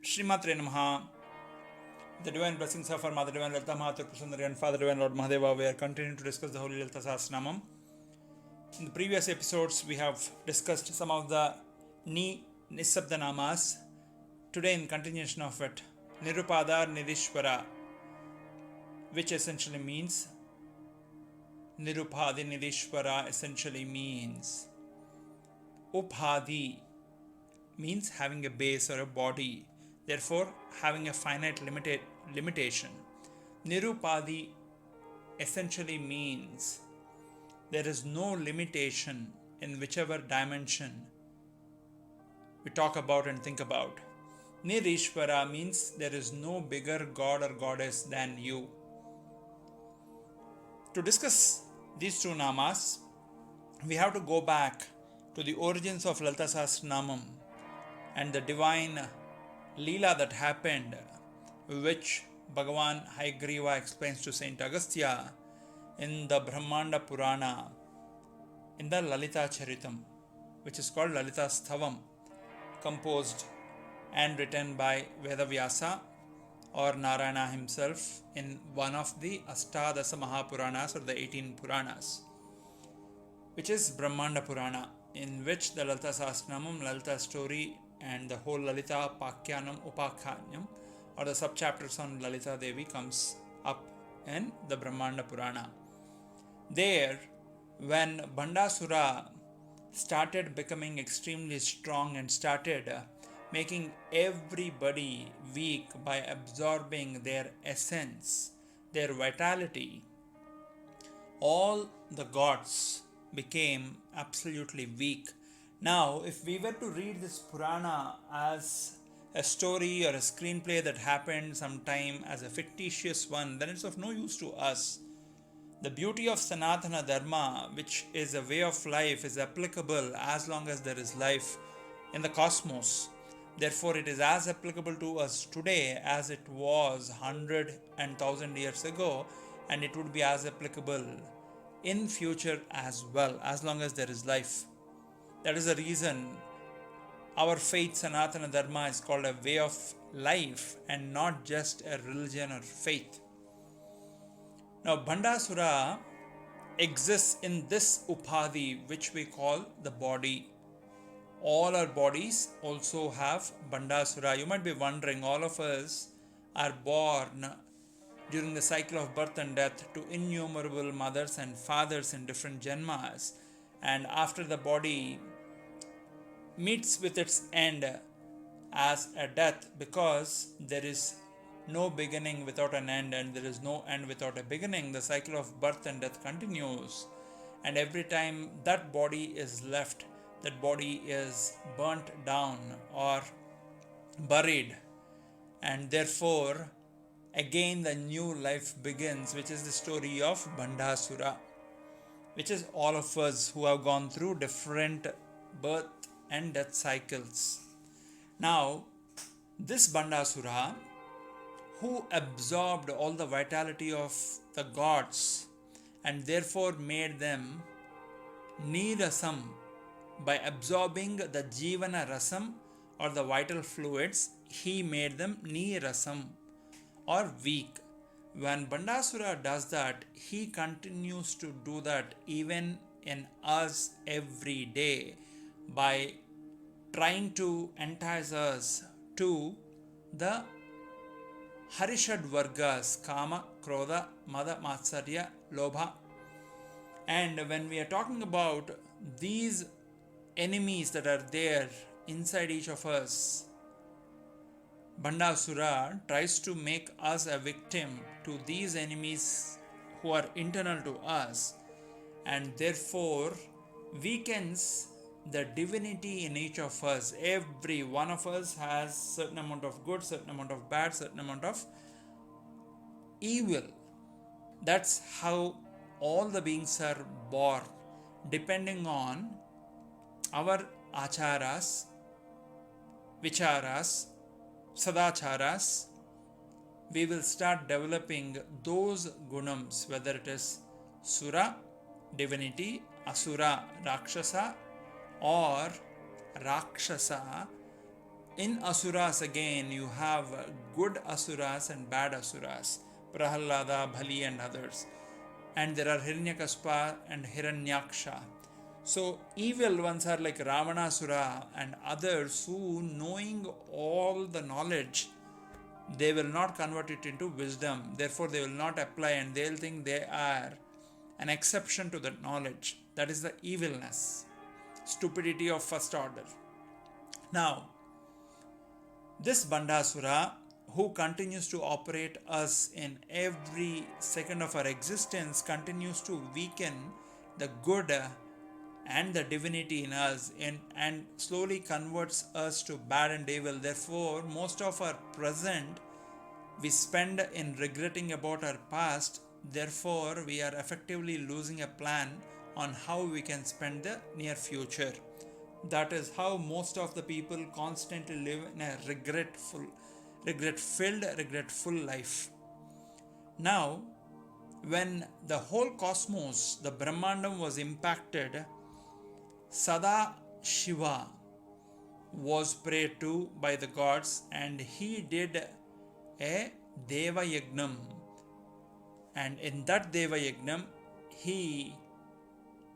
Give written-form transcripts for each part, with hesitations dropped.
Maathrey, namaha. The divine blessings of our Mother Divine Lalita Sahasranamam and Father Divine Lord Mahadeva. We are continuing to discuss the Holy Lalita Sahasranamam. In the previous episodes, we have discussed some of the Nisabda namas. Today, in continuation of it, Nirupadhi, Nirishvaraa, which essentially means Nirupadhi, Nirishvaraa essentially means Upadhi, means having a base or a body, therefore having a finite limitation. Nirupadhi essentially means there is no limitation in whichever dimension we talk about and think about. Nirishvaraa means there is no bigger god or goddess than you. To discuss these two namas, we have to go back to the origins of Lalita Sahasranamam and the divine Leela that happened, which Bhagavan Hayagriva explains to Saint Agastya in the Brahmanda Purana, in the Lalita Charitam, which is called Lalita Sthavam, composed and written by Vedavyasa or Narayana himself in one of the Ashtadasa Mahapuranas or the 18 Puranas, which is Brahmanda Purana, in which the Lalita Sahasranamam, Lalita story, and the whole Lalita Pakyanam Upakhanyam or the sub-chapters on Lalita Devi comes up in the Brahmanda Purana. There, when Bandasura started becoming extremely strong and started making everybody weak by absorbing their essence, their vitality, all the gods became absolutely weak. Now, if we were to read this Purana as a story or a screenplay that happened sometime as a fictitious one, then it's of no use to us. The beauty of Sanatana Dharma, which is a way of life, is applicable as long as there is life in the cosmos. Therefore, it is as applicable to us today as it was 100 and 1,000 years ago, and it would be as applicable in future as well, as long as there is life. That is the reason our faith, Sanatana Dharma, is called a way of life and not just a religion or faith. Now, Bandasura exists in this Upadhi, which we call the body. All our bodies also have Bandasura. You might be wondering, all of us are born during the cycle of birth and death to innumerable mothers and fathers in different janmas, and after the body meets with its end as a death, because there is no beginning without an end and there is no end without a beginning, the cycle of birth and death continues, and every time that body is left, that body is burnt down or buried, and therefore again the new life begins, which is the story of Bandasura, which is all of us who have gone through different birth and death cycles. Now, this Bandasura, who absorbed all the vitality of the gods and therefore made them nirasam, by absorbing the jivana rasam or the vital fluids, he made them nirasam or weak. When Bandasura does that, he continues to do that even in us every day by trying to entice us to the Harishad Vargas, Kama, Krodha, Mada, Matsarya, Lobha. And when we are talking about these enemies that are there inside each of us, Bandasura tries to make us a victim to these enemies who are internal to us, and therefore weakens the divinity in each of us. Every one of us has certain amount of good, certain amount of bad, certain amount of evil. That's how all the beings are born, depending on our acharas, vicharas, sadacharas. We will start developing those gunams, whether it is sura, divinity, asura, rakshasa, or Rakshasa, In Asuras again, you have good Asuras and bad Asuras, Prahalada, Bali, and others. And there are Hiranyakaspa and Hiranyaksha. So evil ones are like Ravanasura and others who, knowing all the knowledge, they will not convert it into wisdom. Therefore, they will not apply and they'll think they are an exception to that knowledge. That is the evilness, stupidity of first order. Now, this Bandasura, who continues to operate us in every second of our existence, continues to weaken the good and the divinity in us and slowly converts us to bad and evil. Therefore, most of our present we spend in regretting about our past. Therefore, we are effectively losing a plan on how we can spend the near future. That is how most of the people constantly live in a regret-filled life. Now, when the whole cosmos, the Brahmandam, was impacted, Sada Shiva was prayed to by the gods and he did a Deva Yagnam. And in that Deva Yagnam, he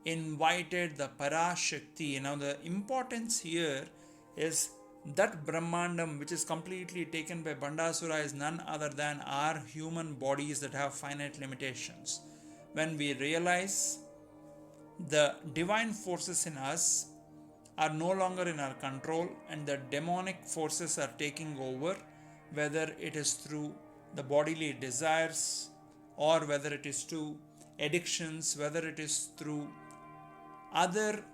invited the Parashakti. Now the importance here is that Brahmandam, which is completely taken by Bandasura, is none other than our human bodies that have finite limitations. When we realize the divine forces in us are no longer in our control and the demonic forces are taking over, whether it is through the bodily desires or whether it is through addictions, whether it is through other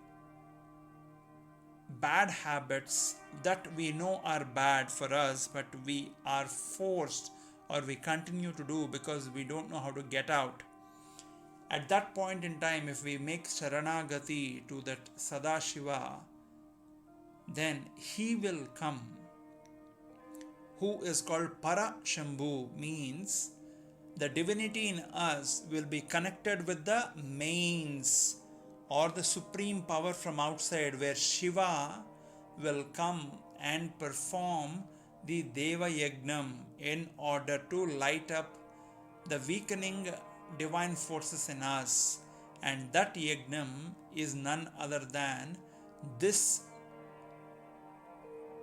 bad habits that we know are bad for us, but we are forced or we continue to do because we don't know how to get out. At that point in time, if we make Sharanagati to that Sadashiva, then he will come, who is called Parashambhu, means the divinity in us will be connected with the mains or the supreme power from outside, where Shiva will come and perform the Deva Yagnam in order to light up the weakening divine forces in us. And that Yagnam is none other than this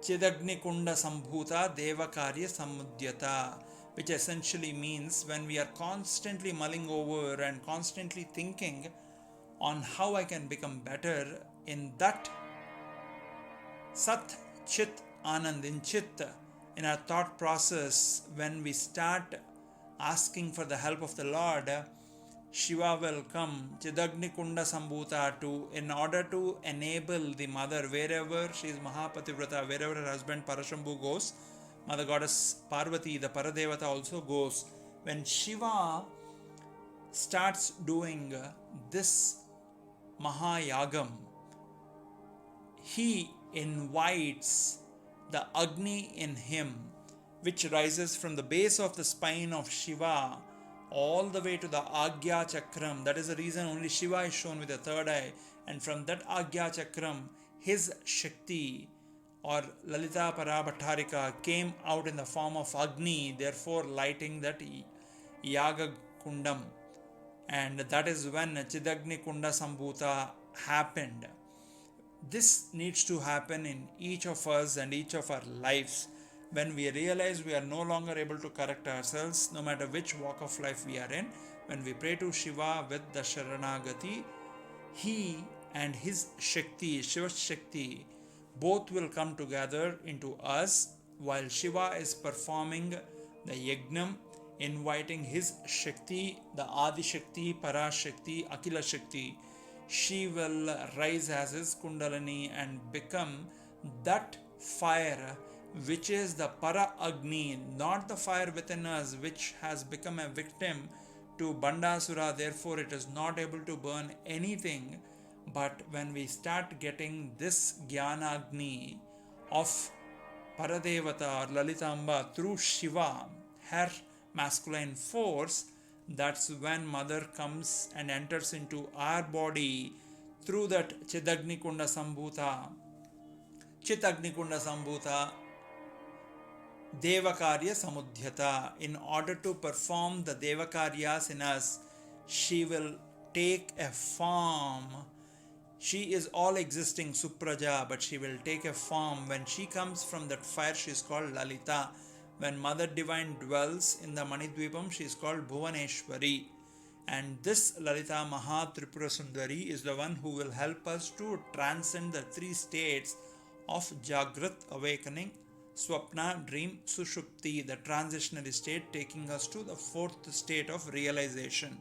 Chidagni Kunda Sambhuta Deva Karya Samudyata, which essentially means when we are constantly mulling over and constantly thinking on how I can become better, in that Sat Chit Anand, in Chit, in our thought process, when we start asking for the help of the Lord, Shiva will come, Chidagni Kunda Sambhuta, in order to enable the mother, wherever she is Mahapativrata, wherever her husband Parashambhu goes, Mother Goddess Parvati, the Paradevata, also goes. When Shiva starts doing this Mahayagam, he invites the Agni in him, which rises from the base of the spine of Shiva all the way to the Agya Chakram. That is the reason only Shiva is shown with the third eye. And from that Agya Chakram, his Shakti or Lalita Parabhattarika came out in the form of Agni, therefore lighting that Yaga Kundam. And that is when Chidagni Kunda Sambhuta happened. This needs to happen in each of us and each of our lives. When we realize we are no longer able to correct ourselves, no matter which walk of life we are in, when we pray to Shiva with the Sharanagati, he and his Shakti, Shiva's Shakti, both will come together into us while Shiva is performing the Yagnam, inviting his Shakti, the Adi Shakti, Parashakti, Akila Shakti. She will rise as his Kundalini and become that fire which is the Para Agni, not the fire within us which has become a victim to Bandasura, therefore it is not able to burn anything. But when we start getting this Jnana Agni of Paradevata or Lalitamba through Shiva, her masculine force, that's when Mother comes and enters into our body through that Chidagni Kunda Sambhuta. Chitagni Kunda Sambhuta Devakarya Samudhyata. In order to perform the Devakaryas in us, she will take a form. She is all existing Supraja, but she will take a form. When she comes from that fire, she is called Lalita. When Mother Divine dwells in the Manidvipam, she is called Bhuvaneshwari. And this Lalita Maha Tripura Sundari is the one who will help us to transcend the three states of Jagrat, awakening, Swapna, dream, Sushupti, the transitionary state, taking us to the fourth state of realization.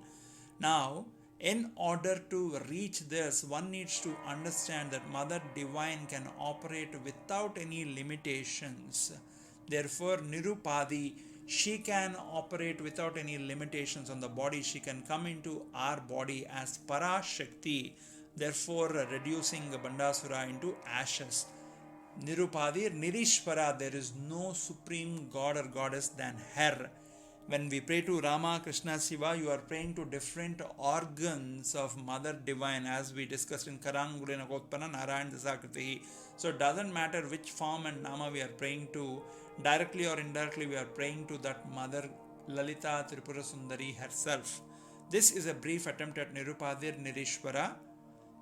Now, in order to reach this, one needs to understand that Mother Divine can operate without any limitations. Therefore, Nirupadhi, she can operate without any limitations on the body. She can come into our body as Parashakti, therefore reducing Bandasura into ashes. Nirupadhi, Nirishvaraa, there is no supreme god or goddess than her. When we pray to Rama, Krishna, Shiva, you are praying to different organs of Mother Divine, as we discussed in Karangule Nakotpana, Narayan Dasakriti. So it doesn't matter which form and nama we are praying to, directly or indirectly we are praying to that Mother Lalita Tripura Sundari herself. This is a brief attempt at Nirupadhi Nirishvaraa,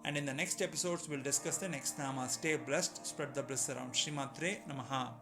and in the next episodes we'll discuss the next nama. Stay blessed, spread the bliss around. Shri maathrey, namaha.